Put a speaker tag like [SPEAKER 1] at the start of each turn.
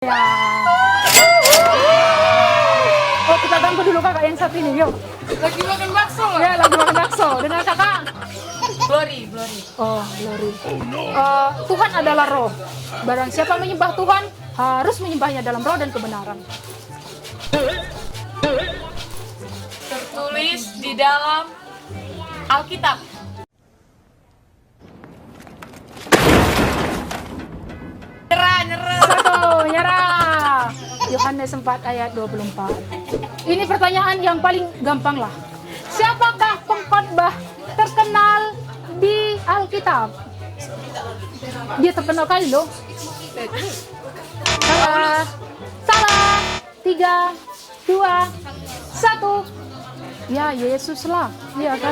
[SPEAKER 1] Ya. Oh, kita bantu dulu kakak yang satu ini, yuk.
[SPEAKER 2] Lagi makan bakso.
[SPEAKER 1] Ya, lagi makan bakso. Dengan kakak?
[SPEAKER 2] Glory.
[SPEAKER 1] Oh, glory. Tuhan adalah roh. Barang siapa menyembah Tuhan, harus menyembahnya dalam roh dan kebenaran.
[SPEAKER 2] Tertulis di dalam Alkitab. Nyerah.
[SPEAKER 1] Satu, nyerah. Yohanes 4 ayat 24. Ini pertanyaan yang paling gampang lah. Siapakah pengkhotbah terkenal di Alkitab? Dia terkenal kali loh. Salah. 3, 2, 1. Ya, Yesus lah. Iya kan?